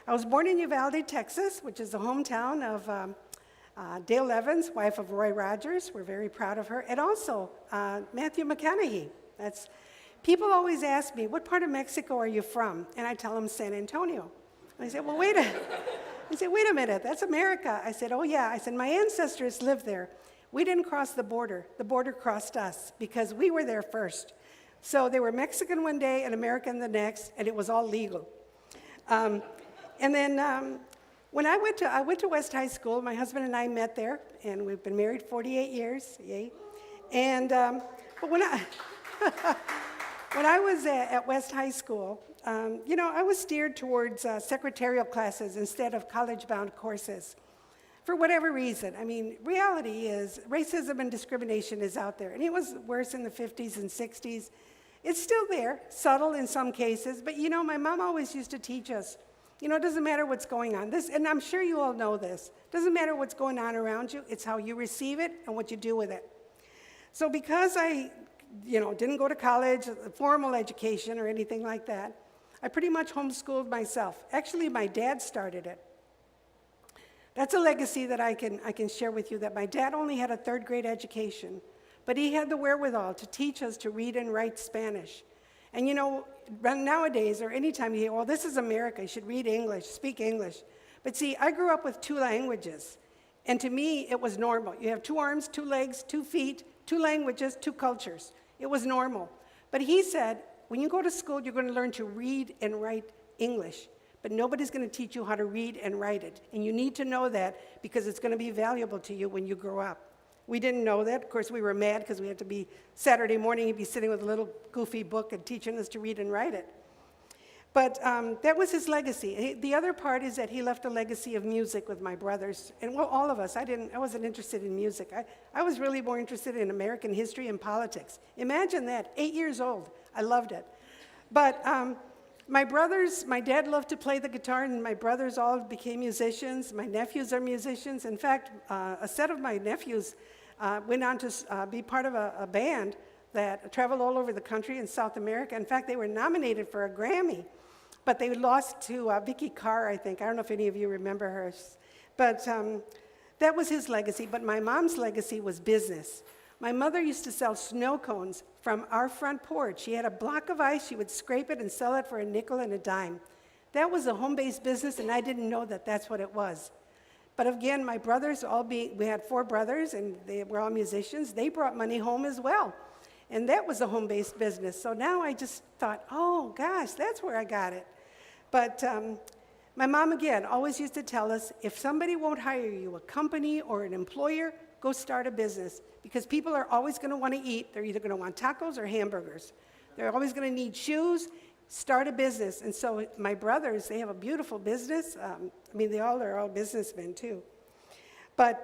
I was born in Uvalde, Texas, which is the hometown of Dale Evans, wife of Roy Rogers. We're very proud of her. And also Matthew McConaughey. People always ask me, what part of Mexico are you from? And I tell them San Antonio. And I say, well, wait a minute, that's America. I said, oh yeah. I said, my ancestors lived there. We didn't cross the border crossed us because we were there first. So they were Mexican one day and American the next, and it was all legal. And then when I went to West High School, my husband and I met there, and we've been married 48 years, yay. And, but when I was at West High School, I was steered towards secretarial classes instead of college-bound courses. For whatever reason. I mean, reality is racism and discrimination is out there. And it was worse in the 50s and 60s. It's still there, subtle in some cases. But, my mom always used to teach us, it doesn't matter what's going on. And I'm sure you all know this. It doesn't matter what's going on around you. It's how you receive it and what you do with it. So because I, didn't go to college, formal education or anything like that, I pretty much homeschooled myself. Actually, my dad started it. That's a legacy that I can share with you, that my dad only had a third-grade education, but he had the wherewithal to teach us to read and write Spanish. And nowadays, or anytime you hear, well, this is America, you should read English, speak English. But see, I grew up with 2 languages, and to me, it was normal. You have 2 arms, 2 legs, 2 feet, 2 languages, 2 cultures. It was normal. But he said, when you go to school, you're going to learn to read and write English. But nobody's going to teach you how to read and write it. And you need to know that because it's going to be valuable to you when you grow up. We didn't know that. Of course, we were mad because we had to be, Saturday morning, he'd be sitting with a little goofy book and teaching us to read and write it. But that was his legacy. The other part is that he left a legacy of music with my brothers. And well, all of us. I wasn't interested in music. I was really more interested in American history and politics. Imagine that, 8 years old. I loved it. But my dad loved to play the guitar, and my brothers all became musicians. My nephews are musicians. In fact, a set of my nephews went on to be part of a band that traveled all over the country in South America. In fact, they were nominated for a Grammy, but they lost to Vicky Carr, I think. I don't know if any of you remember her. But that was his legacy. But my mom's legacy was business. My mother used to sell snow cones from our front porch. She had a block of ice. She would scrape it and sell it for a nickel and a dime. That was a home-based business, and I didn't know that that's what it was. But again, my brothers, we had 4 brothers, and they were all musicians. They brought money home as well. And that was a home-based business. So now I just thought, oh, gosh, that's where I got it. But my mom, again, always used to tell us, if somebody won't hire you, a company or an employer, go start a business, because people are always going to want to eat. They're either going to want tacos or hamburgers. They're always going to need shoes. Start a business. And so my brothers, they have a beautiful business. They all are all businessmen too. But